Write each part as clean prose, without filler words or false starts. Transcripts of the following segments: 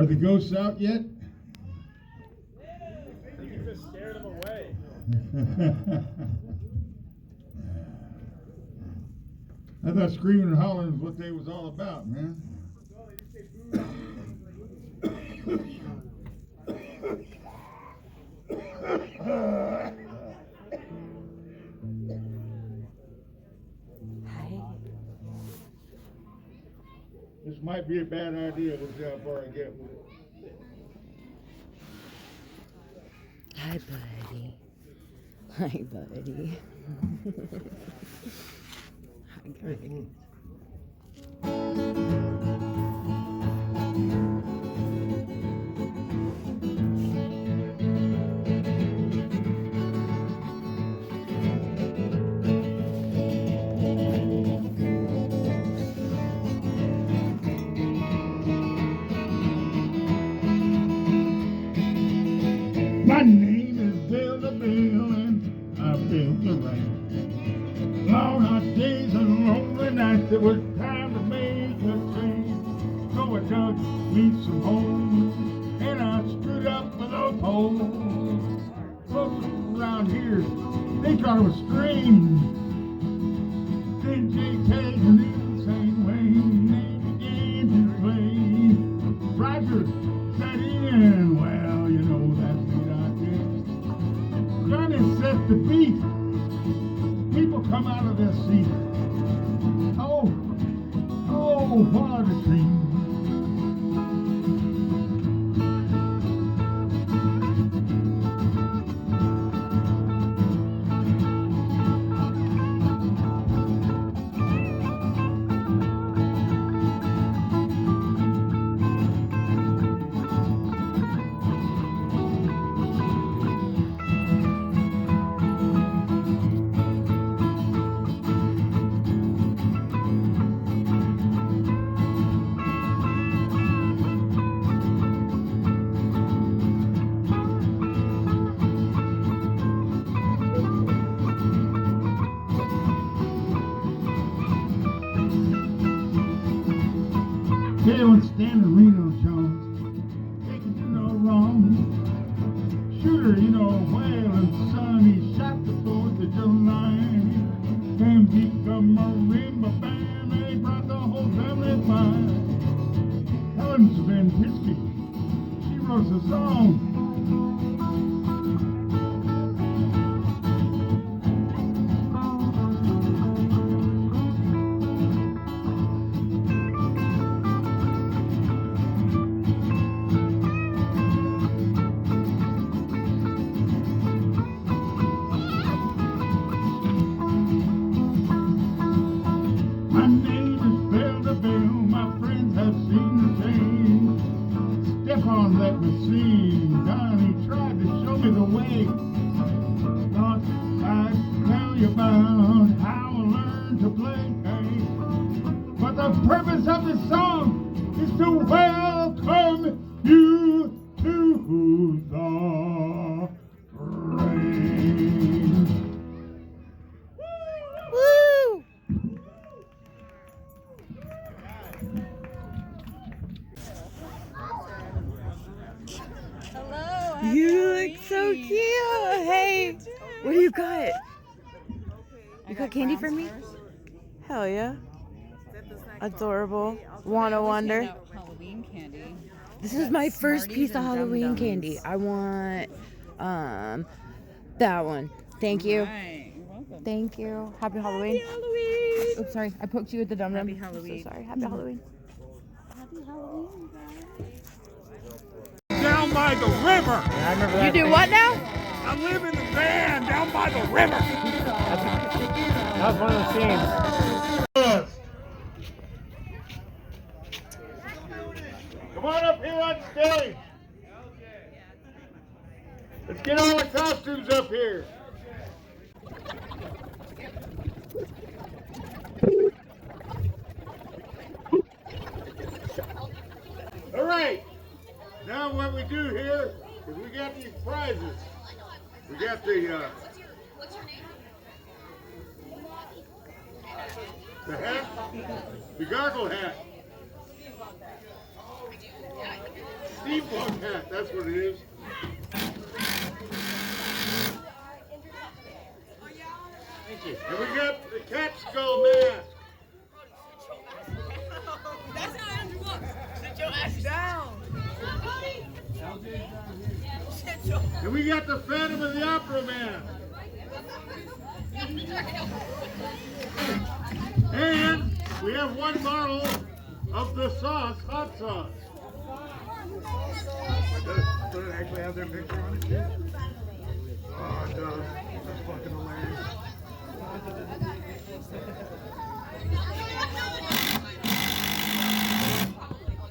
Are the ghosts out yet? I think you just scared them away. I thought screaming and hollering was what they was all about, man. This might be a bad idea. We'll see how far I get with it. Hi, buddy. Hi, buddy. Hi, buddy. My name is Bill the Bill, and I built the ranch. Long hot days and lonely nights, it was time to make a change. So I dug me some holes, and I stood up for those holes. Folks around here, they thought it was strange. Then J.K. knew the same way, and they began to play. Roger sat in, well, you know, that's what I did. Johnny set the beat. People come out of their seat. Oh, what a dream. Tail standing Reno Jones, they can do no wrong. Shooter, you know, whaling son, he shot the 4th of July. And become a marimba band, they brought the whole family by. Helen's been Pisky, she wrote a song. My name is Bill the Bill, my friends have seen the change. Stefan let me sing, Donnie tried to show me the way. Thought I'd tell you about how I learned to play. But the purpose of the song is to welcome you to the range. Woo! Hello. You look so cute. Hey, what do you got? You got candy for me? Hell yeah. Adorable. Wanna wonder? Halloween candy. This is my first Smarties piece of and Dum Halloween Dums. candy. I want that one. Thank you. Right. You're welcome. Thank you. Happy Halloween. Halloween. Oops, sorry. I poked you with the dum dum. Happy Halloween. So sorry. Happy Halloween. Down by the river. Yeah, I remember that. You do what now? I live in the van down by the river. That was one of the scenes. Come on up here on stage. Let's get all the costumes up here. All right. Now what we do here is we got these prizes. We got What's your name? the hat, the gargle hat. steampunk hat, that's what it is. Thank you. And we got the cat skull mask. That's not Andrew. Look. Sit your ass down. And we got the Phantom of the Opera mask. And we have one bottle of the sauce, hot sauce. Does it actually have their picture on it? Oh, it does. That's fucking hilarious.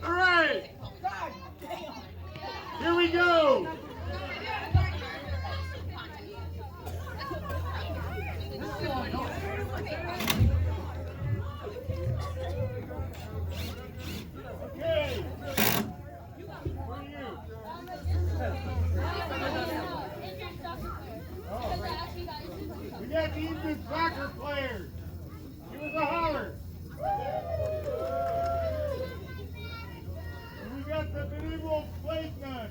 All right. Here we go. Okay. For you. We got the Eastern soccer players. Give us a holler. And we got the medieval slave nun.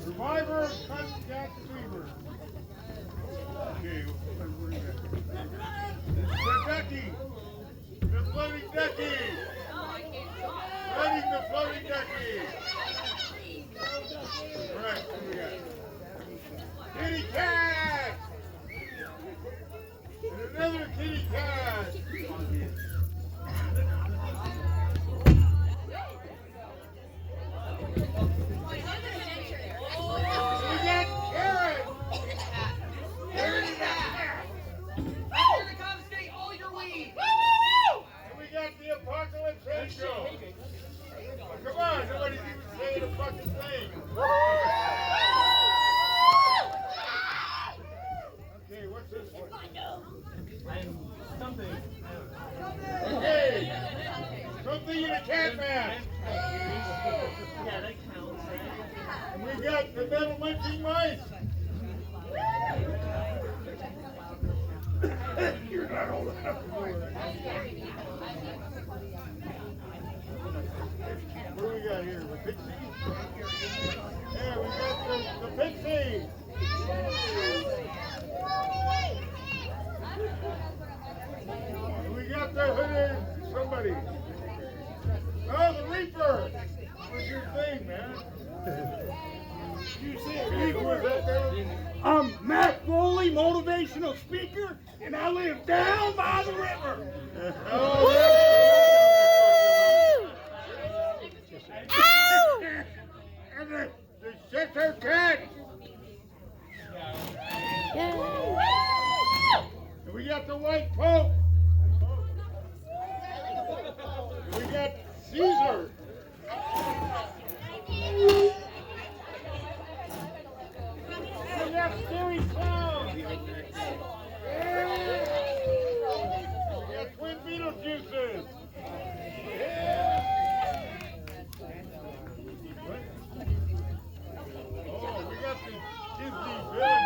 Survivor of Jack Weaver. Okay, where is that? The ducky. The floating ducky. Riding the floating ducky. Alright, what do we got? Kitty cat! And another kitty cat! We got Carrot! Carrot is out! Here to confiscate all your weed. And we got the Apocalypse Angel! Oh, come on, nobody's even saying a fucking thing! Okay, what's this one? Okay! Something in a cat mask! And we got the metal munching mice! You're not old enough to do it. What do we got here? The pixie? Yeah, we got the pixie! And we got the hooded somebody. Oh, the Reaper! What's your thing, man? You see it, Reaper? I'm Matt Foley, motivational speaker, and I live down by the river. Oh, and the sister cat. And we got the white pope. And we got Caesar. We got Scary Clown. We got twin Beetlejuices. Oh, we got the Disney villain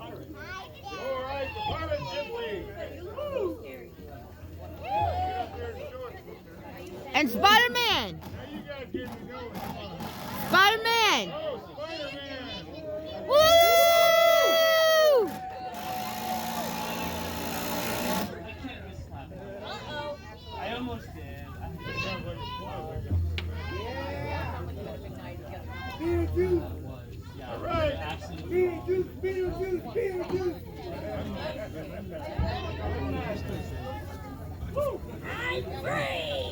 All right, the pirate Disney. And Spider-Man. Now you guys get me going. Spider-Man. Oh, Spider-Man. Woo! I almost did. All right. Beetlejuice, Beetlejuice, Beetlejuice. I'm free.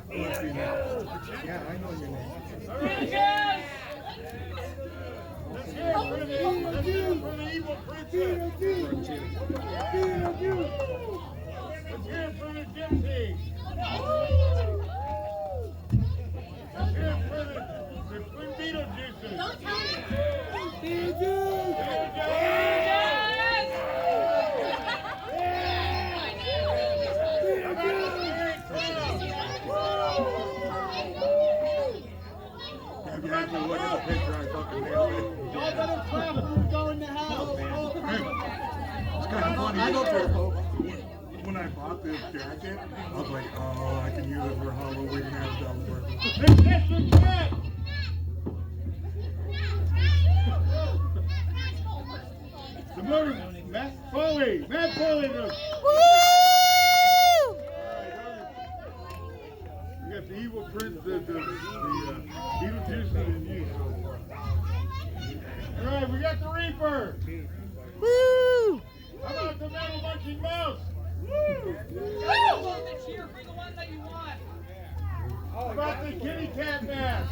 Yeah, I know your name. All right. Let's hear it for the evil princess. Let's hear it for the gypsy. Let's hear it for the twin Beetlejuices. Exactly what is the picture I fucking nailed it. When I bought this jacket, I was like, oh, I can use it for Halloween as Delaware. The motor, Matt Foley. Matt Foley. Woo! We got the evil prince, the Beetlejuice and you. All right, we got the Reaper. Woo! How about the Metal Monkey Mouse? Woo! This year, bring the one that you want. How about the Kitty Cat Mask?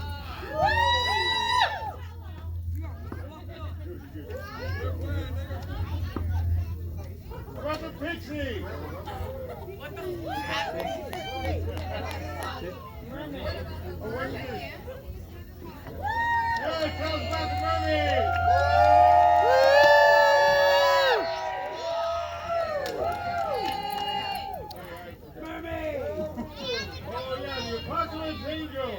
How about the Pixie? What the fuck happened? Oh, wait a minute. Yeah, tell us about the mermaid. Oh, yeah, the Apocalypse Angel.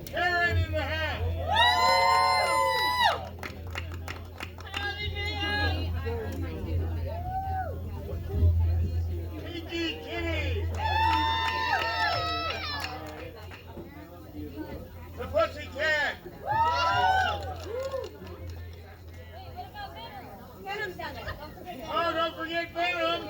Karen in the hat. Pinky Kitty. The Pussycat. Oh, don't forget Venom.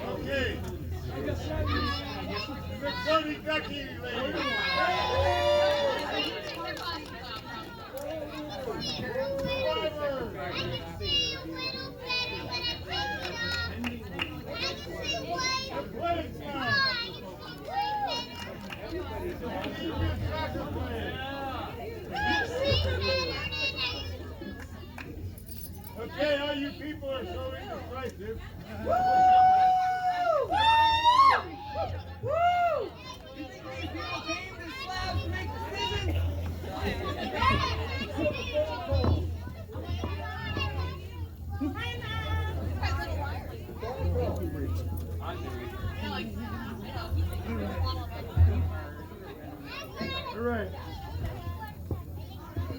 Okay. The Cody Ducky lady. Okay, all you people are so indecisive. People came to slabs to make decisions. All right.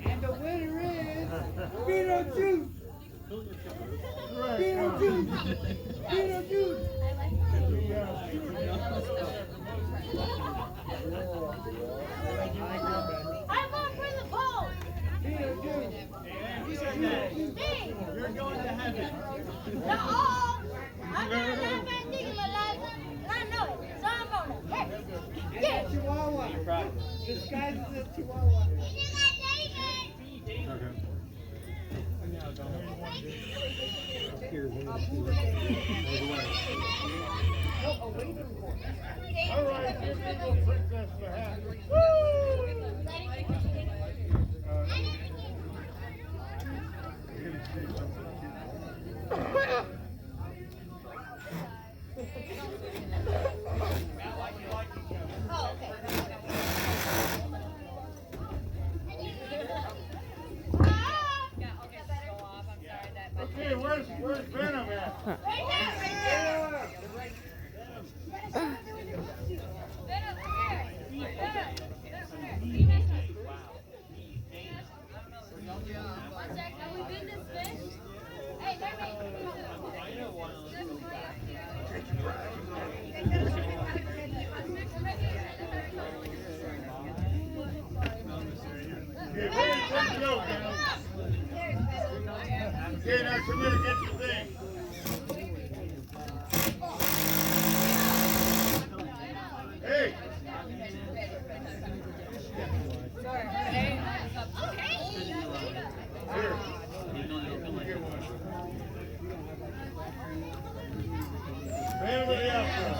And the winner is Beetlejuice. Right. Beetlejuice. Beetlejuice. I'm going for the ball. Beetlejuice. You're going to heaven. No, I've never done anything in my life, and I know it, so I'm going to heaven. Yeah. Chihuahua. Disguised as a Chihuahua. All right, give me the princess the hat. Okay, where's Venom at? One sec, have we been this fish? Hey, Okay, where's the joke now? Okay, now come here and get your thing. Hey! Here. Get one. Man with the outfit.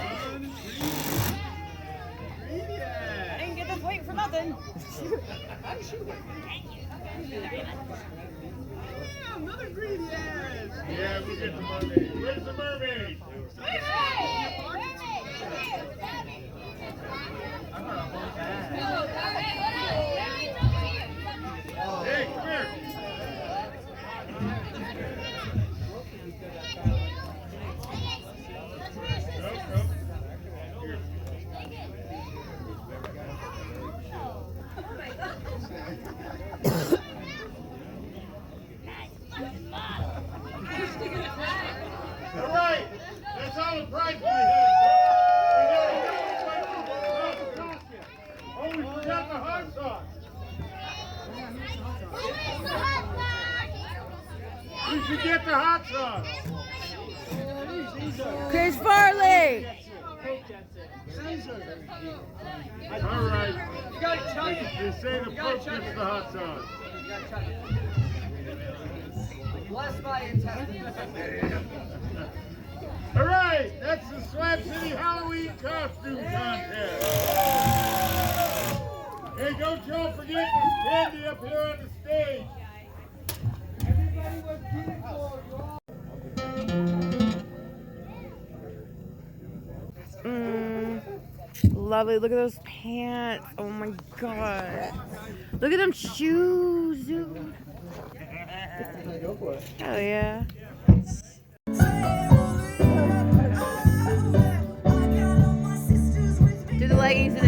I didn't get this weight for nothing. Another greedy ass. Yeah, we get the mermaid. Where's the mermaid? Hey, come here. prize we had. Oh, we forgot the hot sauce. We should get the hot sauce. Chris Farley. All right. You gotta chug it. They say the Pope gets the hot sauce. You gotta chug it. Bless my intestines. All right, that's the Slab City Halloween costume contest. Hey, don't y'all forget there's candy up here on the stage. Everybody was keeping for Lovely. Look at those pants. Oh my god. Look at them shoes, dude. Hell yeah. Do the leggings and